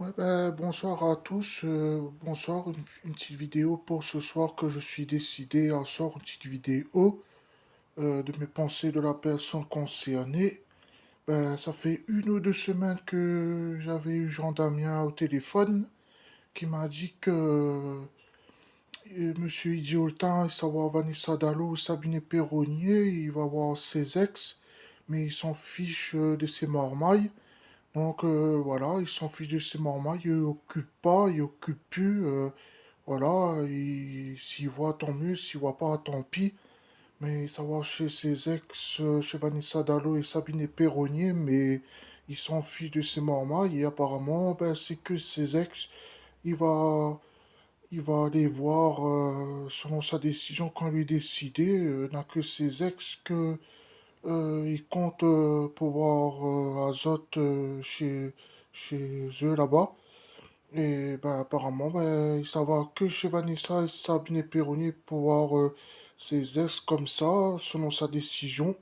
Ouais, ben, bonsoir à tous. Bonsoir, une petite vidéo pour ce soir que je suis décidé à sortir une petite vidéo de mes pensées de la personne concernée. Ben, ça fait 1 ou 2 semaines que j'avais eu Jean Damien au téléphone qui m'a dit que Monsieur Idioltin, il savoir Vanessa Dallo, Sabine Perronnier, il va voir ses ex, mais il s'en fiche de ses marmailles. Donc voilà, il s'en fiche de ses marmailles, il occupe pas, il occupe plus. Voilà, s'il voit tant mieux, s'il voit pas tant pis. Mais ça va chez ses ex, chez Vanessa Dallo et Sabine Perronnier, mais il s'en fiche de ses marmailles et apparemment, ben, c'est que ses ex, il va, il va aller voir selon sa décision quand lui décider. N'a que ses ex que ils comptent pouvoir azote chez eux là-bas. Et ben, apparemment, ben, ça va que chez Vanessa et Sabine Perroni pouvoir ses ex comme ça, selon sa décision.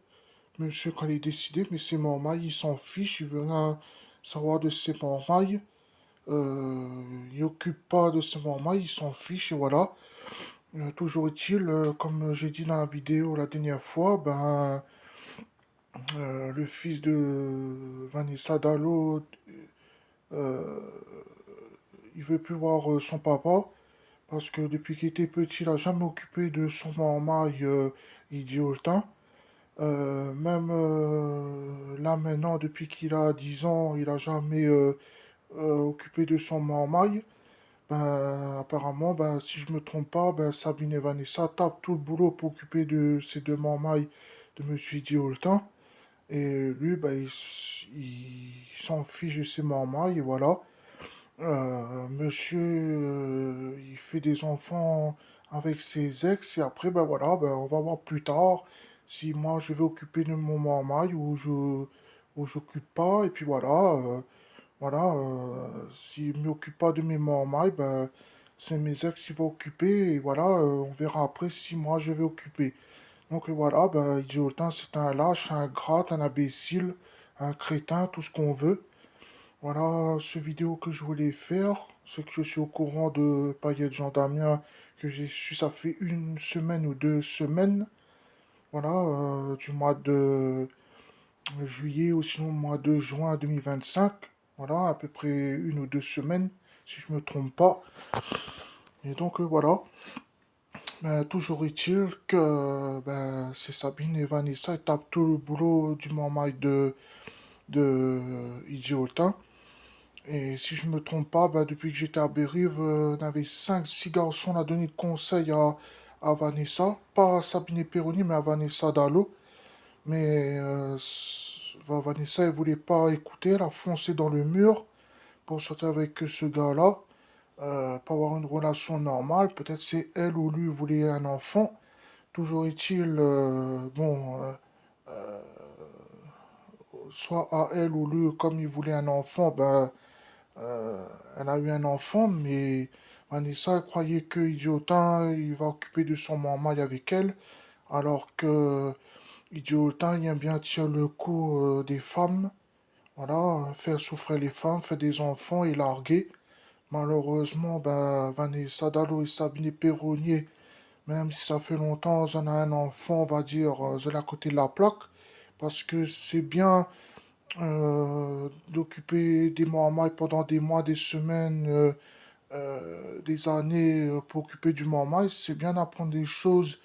Monsieur, quand il est décidé, mais ses marmailles, il s'en fiche, il veut rien savoir de ses marmailles. Il occupe pas de ses marmailles, il s'en fiche, et voilà. Toujours est-il, comme j'ai dit dans la vidéo la dernière fois, ben, le fils de Vanessa Dallo, euh, il veut plus voir son papa parce que depuis qu'il était petit, il a jamais occupé de son marmaille idiotin. Même là maintenant, depuis qu'il a 10 ans, il a jamais occupé de son marmaille. Ben, apparemment, ben, si je me trompe pas, ben, Sabine et Vanessa tapent tout le boulot pour occuper de ces deux marmailles de Monsieur Idioltin. Et lui, ben, il s'en fiche de ses marmailles, et voilà. Monsieur, il fait des enfants avec ses ex, et après, ben voilà, ben, on va voir plus tard si moi je vais occuper de mon marmaille ou j'occupe pas, et puis voilà, s'il m'occupe pas de mes marmailles, ben c'est mes ex qui vont occuper, et voilà, on verra après si moi je vais occuper. Donc voilà, ben Idiotin, c'est un lâche, un gratte, un imbécile, un crétin, tout ce qu'on veut. Voilà ce vidéo que je voulais faire. C'est que je suis au courant de Payet Jean Damien que j'ai su ça fait 1 semaine ou 2 semaines. Voilà, du mois de juillet ou sinon mois de juin 2025. Voilà, à peu près 1 ou 2 semaines, si je me trompe pas. Et donc voilà. Ben, toujours est-il que ben, c'est Sabine et Vanessa ils tapent tout le boulot du marmaille de Idiotin. Et si je me trompe pas, bah, depuis que j'étais à Bérive, on avait 5 6 garçons à donner de conseils à Vanessa. Pas à Sabine Perroni, mais à Vanessa Dallo. Mais Vanessa, elle voulait pas écouter, elle a foncé dans le mur pour sortir avec ce gars-là. Pas avoir une relation normale. Peut-être c'est elle ou lui voulait un enfant. Toujours est-il, bon, soit à elle ou lui, comme il voulait un enfant, ben, elle a eu un enfant, mais Vanessa elle croyait que Idiotin il va occuper de son marmaille avec elle, alors que Idiotin il aime bien tirer le coup des femmes, voilà, faire souffrir les femmes, faire des enfants et larguer. Malheureusement, ben, Vanessa Dallo et Sabine Perronnier, même si ça fait longtemps, j'en ai un enfant, on va dire, de la côté de la plaque, parce que c'est bien d'occuper des marmailles pendant des mois, des semaines, des années pour occuper du marmaille. C'est bien d'apprendre des choses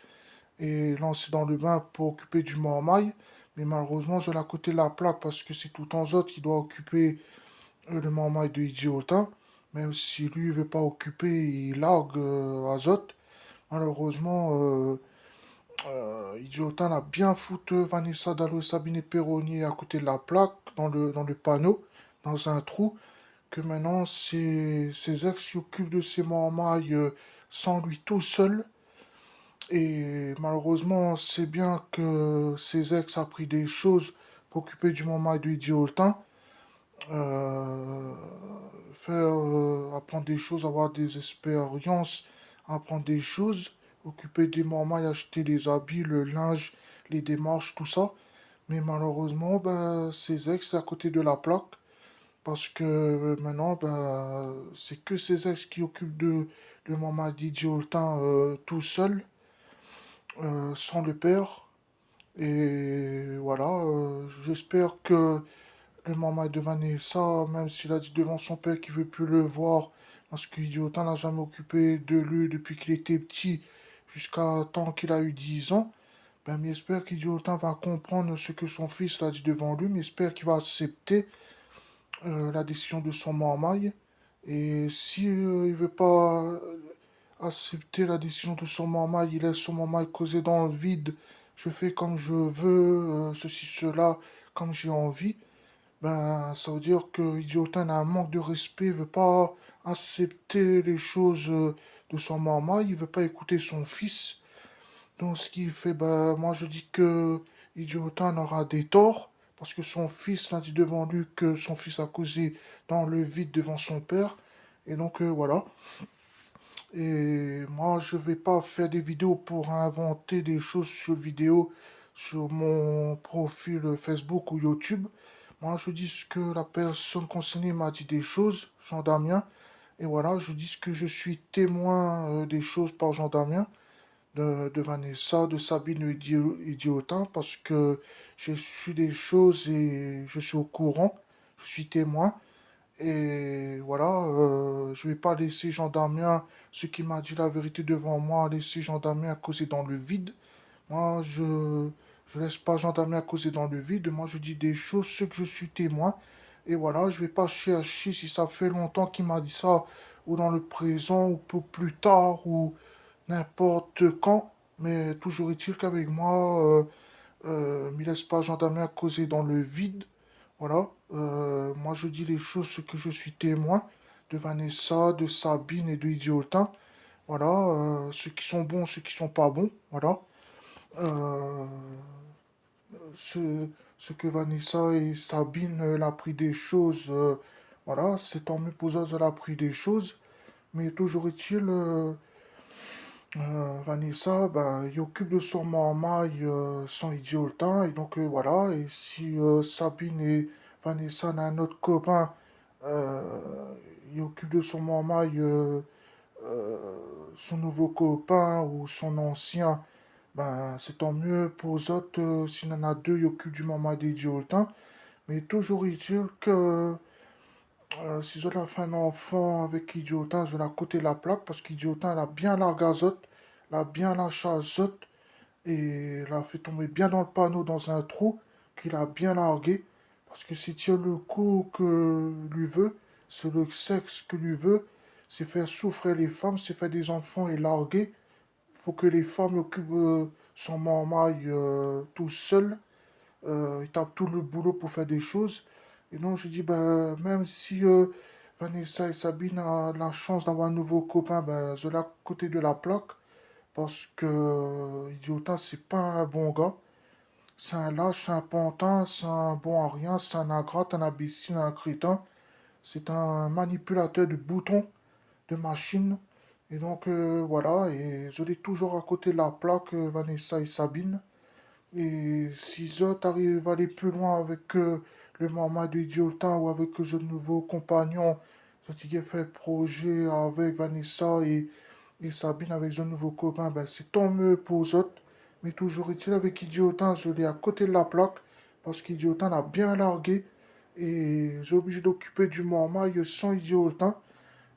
et lancer dans le bain pour occuper du marmaille. Mais malheureusement, je l'ai à côté de la plaque parce que c'est tout en autre qui doit occuper le marmaille de Idiotin. Même si lui veut pas occuper, il largue Azote. Malheureusement, Idiotin a bien foutu Vanessa Dallo et Sabine Perroni à côté de la plaque, dans le panneau, dans un trou que maintenant ses ex s'occupent de ses marmailles sans lui tout seul. Et malheureusement, c'est bien que ses ex a pris des choses pour occuper du marmaille de Idiotin. Euh, apprendre des choses, avoir des expériences, apprendre des choses, occuper des marmailles, acheter les habits, le linge, les démarches, tout ça. Mais malheureusement, ben, ses ex, c'est à côté de la plaque. parce que maintenant, ben, c'est que ses ex qui occupent de maman Didier Holtin tout seul, sans le père. Et voilà, j'espère que le maman de Vanessa, même s'il a dit devant son père qu'il veut plus le voir, parce qu'Idiotin n'a jamais occupé de lui depuis qu'il était petit, jusqu'à temps qu'il a eu 10 ans, ben, mais j'espère qu'Idiotin va comprendre ce que son fils l'a dit devant lui, mais j'espère qu'il va accepter la décision de son maman. Et si il veut pas accepter la décision de son maman, il laisse son maman causer dans le vide, je fais comme je veux, ceci, cela, comme j'ai envie, ben, ça veut dire que Idiotin a un manque de respect, il veut pas accepter les choses de son maman, il veut pas écouter son fils. Donc, ce qui fait, ben, moi je dis que Idiotin aura des torts, parce que son fils l'a dit devant lui que son fils a causé dans le vide devant son père. Et donc, voilà. Et moi, je vais pas faire des vidéos pour inventer des choses sur vidéo sur mon profil Facebook ou YouTube. Moi, je dis ce que la personne concernée m'a dit des choses, Jean Damien. Et voilà, je dis que je suis témoin des choses par Jean Damien, de Vanessa, de Sabine Idiotin, parce que j'ai su des choses et je suis au courant, je suis témoin. Et voilà, je vais pas laisser Jean Damien, ce qui m'a dit la vérité devant moi, laisser Jean Damien causer dans le vide. Moi, je laisse pas Jean Damien causer dans le vide. Moi, je dis des choses, ce que je suis témoin. Et voilà, je vais pas chercher si ça fait longtemps qu'il m'a dit ça, ou dans le présent, ou pour plus tard, ou n'importe quand. Mais toujours est-il qu'avec moi, m'y laisse pas Jean Damien causer dans le vide. Voilà, moi je dis les choses ce que je suis témoin de Vanessa, de Sabine et de Idiotin. Voilà, ceux qui sont bons, ceux qui sont pas bons. Voilà. Euh, ce, ce que Vanessa et Sabine l'a appris des choses. Voilà, c'est tant mieux pour eux, elle a appris des choses. Mais toujours est-il, Vanessa, ben, il occupe de son maman son idiotin. Et donc voilà, et si Sabine et Vanessa ont un autre copain, euh, il occupe de son maman son nouveau copain ou son ancien, ben c'est tant mieux pour eux autres. S'il y en a deux, il occupe du maman d'idiotin. Mais toujours est-il que si je la fait un enfant avec Idiotin, je la côté la plaque parce qu'Idiotin, elle a bien la gazote, elle a bien la chazote et l'a fait tomber bien dans le panneau dans un trou qu'il a bien largué. Parce que c'est le coup que lui veut, c'est le sexe que lui veut, c'est faire souffrir les femmes, c'est faire des enfants et larguer pour que les femmes occupent son marmaille tout seul. Il tape tout le boulot pour faire des choses. Et donc je dis, ben, même si Vanessa et Sabine ont la chance d'avoir un nouveau copain, ben, je l'ai à côté de la plaque. Parce que Idiotin, c'est pas un bon gars. C'est un lâche, c'est un pantin, c'est un bon à rien, c'est un ingrate, un imbécile, un crétin. C'est un manipulateur de boutons, de machines. Et donc voilà, et je l'ai toujours à côté de la plaque, Vanessa et Sabine. Et si Zot arrive à aller plus loin avec le maman de Idiotin ou avec ce nouveau compagnon, Zot il a fait projet avec Vanessa et Sabine avec un nouveau copain, ben c'est tant mieux pour eux autres. Mais toujours est-il avec Idiotin, je l'ai à côté de la plaque, parce qu'Idiotin l'a bien largué. Et j'ai obligé d'occuper du marmaille sans Idiotin.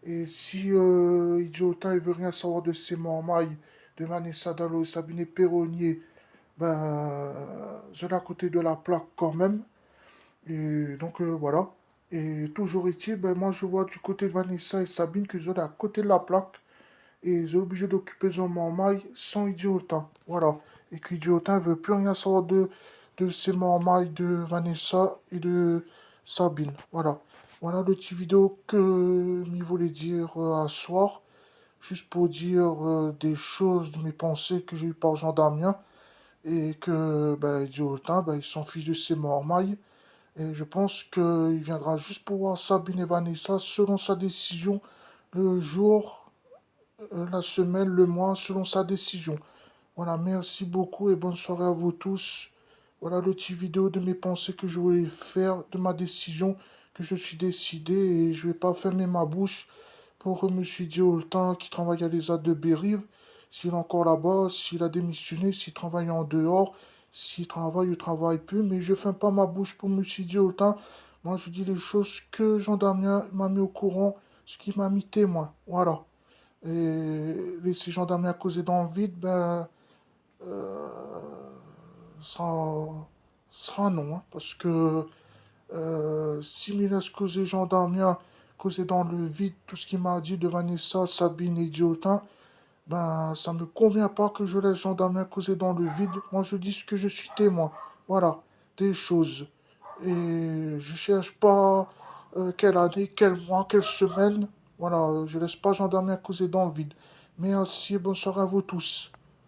Et si Idiotin il veut rien savoir de ses marmailles, de Vanessa Dallo et Sabine Perronnier, ben je l'ai à côté de la plaque quand même. Et donc voilà. Et toujours est-il, ben moi je vois du côté de Vanessa et Sabine que je l'ai à côté de la plaque et j'ai obligé d'occuper son marmaille sans idiotin. Voilà. Et qu'idiotin veut plus rien savoir de ces marmailles de Vanessa et de Sabine. Voilà. Voilà le petit vidéo que m'y voulait dire à soir. Juste pour dire des choses de mes pensées que j'ai eues par Jean Damien. Et que, ben, idiotin, ben, il s'en fiche de ses marmailles. Et je pense qu'il viendra juste pour voir Sabine et Vanessa selon sa décision le jour la semaine, le mois, selon sa décision. Voilà, merci beaucoup et bonne soirée à vous tous. Voilà le petit vidéo de mes pensées que je voulais faire, de ma décision que je suis décidé et je vais pas fermer ma bouche pour monsieur Dioltin qui travaille à l'ESA de Bérive. S'il est encore là-bas, s'il a démissionné, s'il travaille en dehors, s'il travaille ou travaille plus, mais je ferme pas ma bouche pour monsieur Dioltin. Moi, je dis les choses que Jean Damien m'a mis au courant, ce qui m'a mis témoin. Voilà. Et laisser Jean Damien causer dans le vide, ben, ça sera non, hein, parce que si me laisse causer Jean Damien, causer dans le vide tout ce qu'il m'a dit de Vanessa, Sabine et Diotin, ben ça me convient pas que je laisse Jean Damien causer dans le vide. Moi je dis ce que je suis témoin. Voilà, des choses. Et je cherche pas quelle année, quel mois, quelle semaine. Voilà, je laisse pas Jean Damien causer dans le vide. Merci et bonne soirée à vous tous.